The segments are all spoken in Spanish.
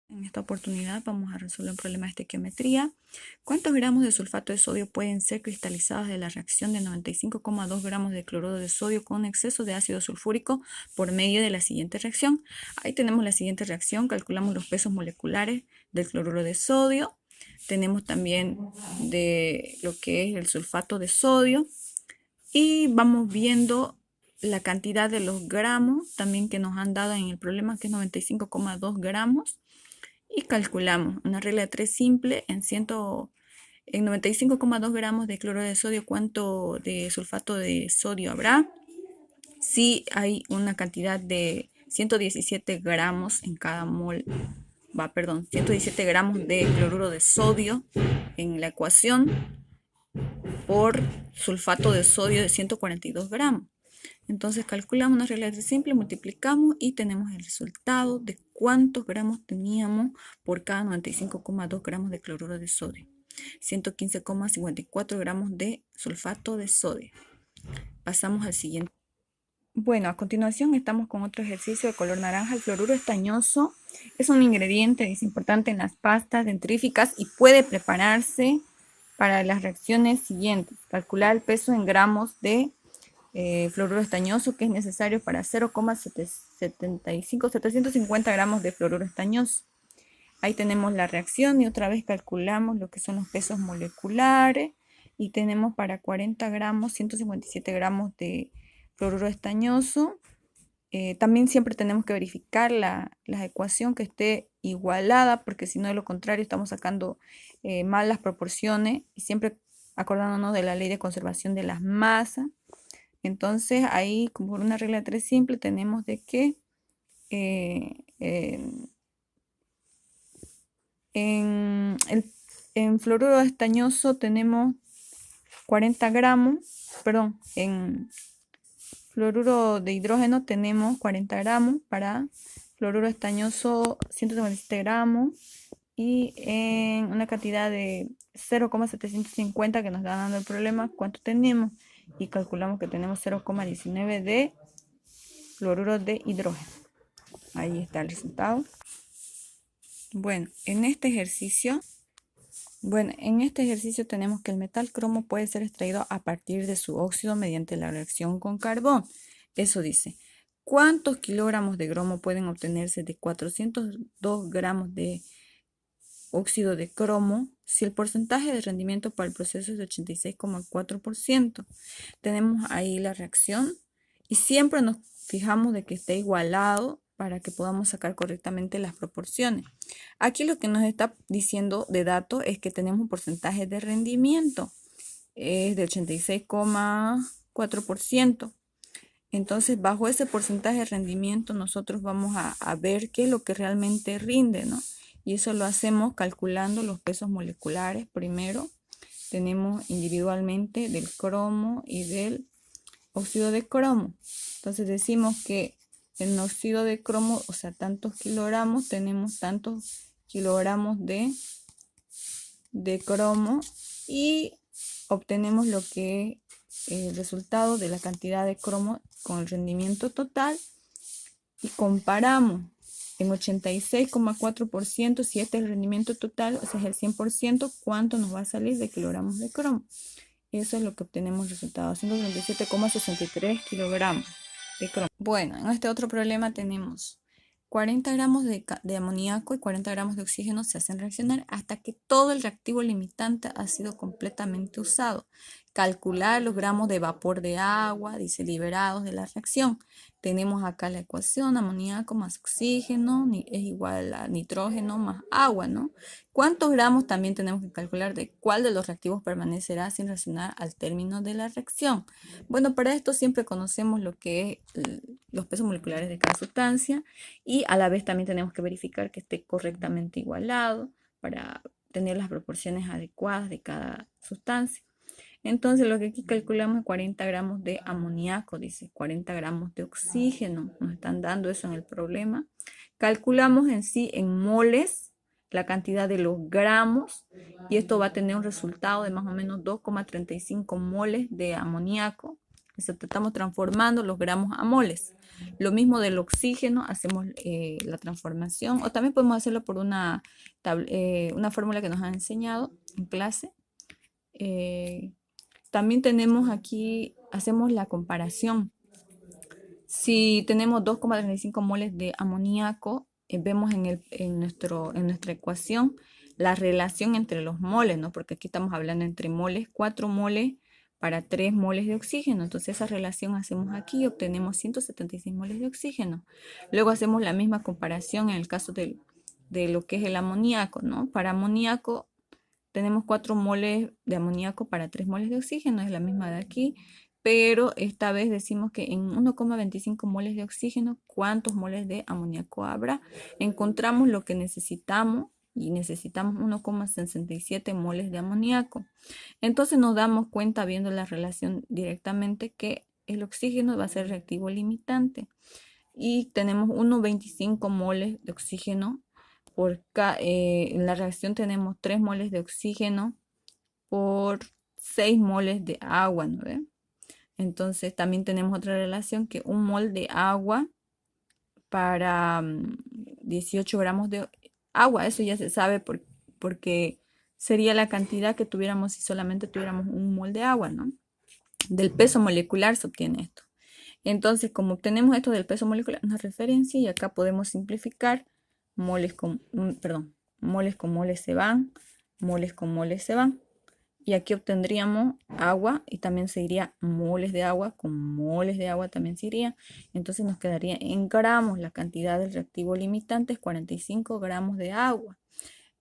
En esta oportunidad vamos a resolver un problema de estequiometría. ¿Cuántos gramos de sulfato de sodio pueden ser cristalizados de la reacción de 95,2 gramos de cloruro de sodio con exceso de ácido sulfúrico por medio de la siguiente reacción? Ahí tenemos la siguiente reacción, calculamos los pesos moleculares del cloruro de sodio. Tenemos también de lo que es el sulfato de sodio y vamos viendo la cantidad de los gramos también que nos han dado en el problema, que es 95,2 gramos. Y calculamos una regla de 3 simple en 95,2 gramos de cloruro de sodio, ¿cuánto de sulfato de sodio habrá? Si hay una cantidad de 117 gramos en cada mol, 117 gramos de cloruro de sodio en la ecuación por sulfato de sodio de 142 gramos. Entonces calculamos una regla de 3 simple, multiplicamos y tenemos el resultado de cuántos gramos teníamos por cada 95,2 gramos de cloruro de sodio. 115,54 gramos de sulfato de sodio. Pasamos al siguiente. Bueno, a continuación estamos con otro ejercicio de color naranja. El fluoruro estañoso es un ingrediente, es importante en las pastas dentríficas y puede prepararse para las reacciones siguientes. Calcular el peso en gramos de fluoruro estañoso que es necesario para 750 gramos de fluoruro estañoso. Ahí tenemos la reacción y otra vez calculamos lo que son los pesos moleculares y tenemos para 40 gramos 157 gramos de fluoruro estañoso. También siempre tenemos que verificar la ecuación que esté igualada, porque si no, de lo contrario estamos sacando mal las proporciones y siempre acordándonos de la ley de conservación de las masas. Entonces ahí, como por una regla de 3 simple, tenemos de que en fluoruro estañoso tenemos 40 gramos, perdón, en fluoruro de hidrógeno tenemos 40 gramos, para fluoruro estañoso 157 gramos y en una cantidad de 0,750 que nos da dando el problema, ¿cuánto tenemos? Y calculamos que tenemos 0,19 de fluoruro de hidrógeno. Ahí está el resultado. Bueno, en este ejercicio tenemos que el metal cromo puede ser extraído a partir de su óxido mediante la reacción con carbón. Eso dice, ¿cuántos kilogramos de cromo pueden obtenerse de 402 gramos de óxido de cromo si el porcentaje de rendimiento para el proceso es de 86,4%? Tenemos ahí la reacción y siempre nos fijamos de que esté igualado para que podamos sacar correctamente las proporciones. Aquí lo que nos está diciendo de dato es que tenemos un porcentaje de rendimiento, es de 86,4%. Entonces, bajo ese porcentaje de rendimiento, nosotros vamos a ver qué es lo que realmente rinde, ¿no? Y eso lo hacemos calculando los pesos moleculares. Primero, tenemos individualmente del cromo y del óxido de cromo. Entonces decimos que el óxido de cromo, o sea, tantos kilogramos, tenemos tantos kilogramos de cromo y obtenemos lo que es el resultado de la cantidad de cromo con el rendimiento total y comparamos en 86,4%, si este es el rendimiento total, o sea, es el 100%, ¿cuánto nos va a salir de kilogramos de cromo? Eso es lo que obtenemos resultado, 137,63 kilogramos de cromo. Bueno, en este otro problema tenemos 40 gramos de amoníaco y 40 gramos de oxígeno se hacen reaccionar hasta que todo el reactivo limitante ha sido completamente usado. Calcular los gramos de vapor de agua, dice, liberados de la reacción. Tenemos acá la ecuación, amoníaco más oxígeno es igual a nitrógeno más agua, ¿no? ¿Cuántos gramos? También tenemos que calcular de cuál de los reactivos permanecerá sin reaccionar al término de la reacción. Bueno, para esto siempre conocemos lo que es los pesos moleculares de cada sustancia y a la vez también tenemos que verificar que esté correctamente igualado para tener las proporciones adecuadas de cada sustancia. Entonces lo que aquí calculamos es 40 gramos de amoníaco, dice 40 gramos de oxígeno, nos están dando eso en el problema. Calculamos en sí en moles la cantidad de los gramos y esto va a tener un resultado de más o menos 2,35 moles de amoníaco Estamos transformando los gramos a moles. Lo mismo del oxígeno, hacemos la transformación, o también podemos hacerlo por una fórmula que nos han enseñado en clase. También tenemos aquí, hacemos la comparación. Si tenemos 2,35 moles de amoníaco, vemos en nuestra ecuación la relación entre los moles, ¿no? Porque aquí estamos hablando entre moles, 4 moles para 3 moles de oxígeno. Entonces esa relación hacemos aquí y obtenemos 176 moles de oxígeno. Luego hacemos la misma comparación en el caso de lo que es el amoníaco, ¿no? Para amoníaco tenemos 4 moles de amoníaco para 3 moles de oxígeno, es la misma de aquí, pero esta vez decimos que en 1,25 moles de oxígeno, ¿cuántos moles de amoníaco habrá? Encontramos lo que necesitamos y necesitamos 1,67 moles de amoníaco. Entonces nos damos cuenta viendo la relación directamente que el oxígeno va a ser reactivo limitante y tenemos 1,25 moles de oxígeno en la reacción tenemos 3 moles de oxígeno por 6 moles de agua, ¿no ve? Entonces también tenemos otra relación que 1 mol de agua para 18 gramos de agua. Eso ya se sabe porque sería la cantidad que tuviéramos si solamente tuviéramos 1 mol de agua, ¿no? Del peso molecular se obtiene esto. Entonces, como obtenemos esto del peso molecular, una referencia y acá podemos simplificar. Moles con moles se van, moles con moles se van. Y aquí obtendríamos agua y también se iría moles de agua, con moles de agua también se iría. Entonces nos quedaría en gramos la cantidad del reactivo limitante es 45 gramos de agua.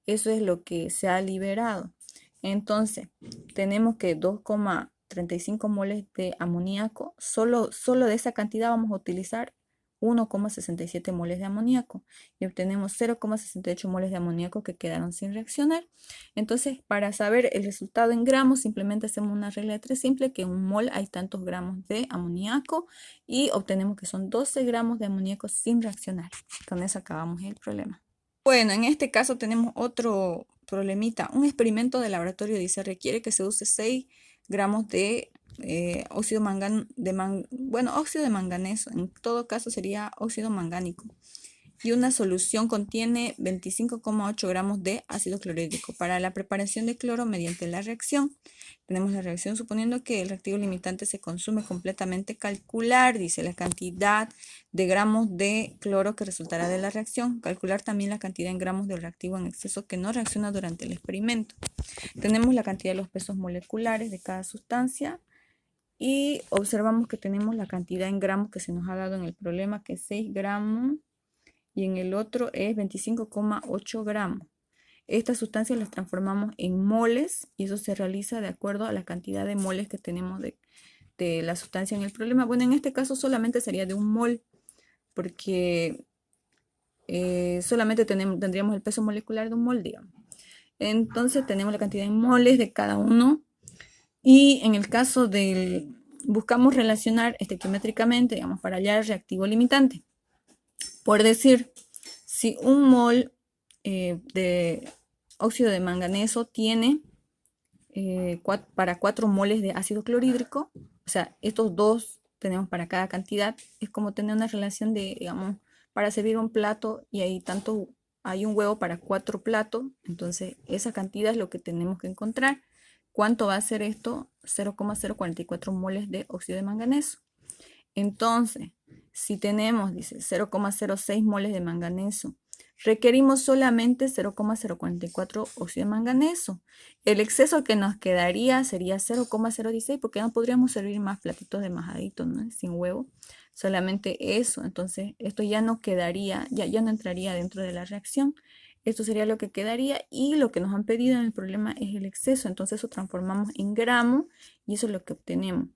Eso es lo que se ha liberado. Entonces tenemos que 2,35 moles de amoníaco, solo de esa cantidad vamos a utilizar 1,67 moles de amoníaco y obtenemos 0,68 moles de amoníaco que quedaron sin reaccionar. Entonces, para saber el resultado en gramos, simplemente hacemos una regla de 3 simple, que en un mol hay tantos gramos de amoníaco y obtenemos que son 12 gramos de amoníaco sin reaccionar. Con eso acabamos el problema. Bueno, en este caso tenemos otro problemita. Un experimento de laboratorio dice requiere que se use 6 gramos de óxido óxido de manganeso. En todo caso sería óxido mangánico. Y una solución contiene 25,8 gramos de ácido clorhídrico. Para la preparación de cloro mediante la reacción, tenemos la reacción suponiendo que el reactivo limitante se consume completamente. Calcular, dice, la cantidad de gramos de cloro que resultará de la reacción. Calcular también la cantidad en gramos del reactivo en exceso que no reacciona durante el experimento. Tenemos la cantidad de los pesos moleculares de cada sustancia. Y observamos que tenemos la cantidad en gramos que se nos ha dado en el problema, que es 6 gramos. Y en el otro es 25,8 gramos. Estas sustancias las transformamos en moles y eso se realiza de acuerdo a la cantidad de moles que tenemos de la sustancia en el problema. Bueno, en este caso solamente sería de 1 mol porque solamente tendríamos el peso molecular de 1 mol, digamos. Entonces tenemos la cantidad en moles de cada uno y en el caso buscamos relacionar estequiométricamente, digamos, para hallar el reactivo limitante. Por decir, si 1 mol de óxido de manganeso tiene para 4 moles de ácido clorhídrico, o sea, estos dos tenemos para cada cantidad, es como tener una relación de, digamos, para servir un plato y hay un huevo para 4 platos, entonces esa cantidad es lo que tenemos que encontrar. ¿Cuánto va a ser esto? 0,044 moles de óxido de manganeso. Entonces, si tenemos, dice, 0,06 moles de manganeso, requerimos solamente 0,044 óxido de manganeso. El exceso que nos quedaría sería 0,016 porque no podríamos servir más platitos de majadito, ¿no? Sin huevo, solamente eso. Entonces, esto ya no quedaría, ya no entraría dentro de la reacción. Esto sería lo que quedaría y lo que nos han pedido en el problema es el exceso. Entonces, eso transformamos en gramos y eso es lo que obtenemos.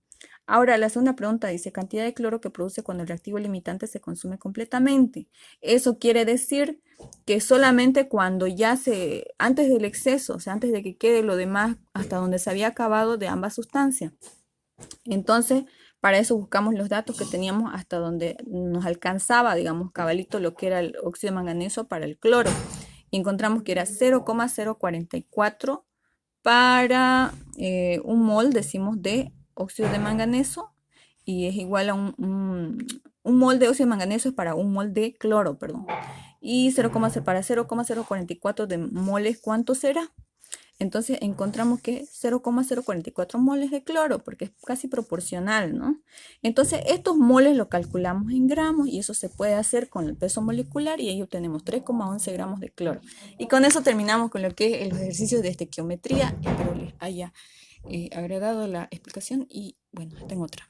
Ahora, la segunda pregunta dice, cantidad de cloro que produce cuando el reactivo limitante se consume completamente. Eso quiere decir que solamente cuando antes del exceso, o sea, antes de que quede lo demás hasta donde se había acabado de ambas sustancias. Entonces, para eso buscamos los datos que teníamos hasta donde nos alcanzaba, digamos, cabalito lo que era el óxido de manganeso para el cloro. Y encontramos que era 0,044 para 1 mol, decimos, de óxido de manganeso y es igual a un mol de óxido de manganeso es para un mol de cloro, perdón. Y 0,0 para 0,044 de moles, ¿cuánto será? Entonces encontramos que 0,044 moles de cloro, porque es casi proporcional, ¿no? Entonces estos moles lo calculamos en gramos y eso se puede hacer con el peso molecular y ahí obtenemos 3,11 gramos de cloro. Y con eso terminamos con lo que es el ejercicio de estequiometría. Espero les haya agregado la explicación y bueno, hasta en otra.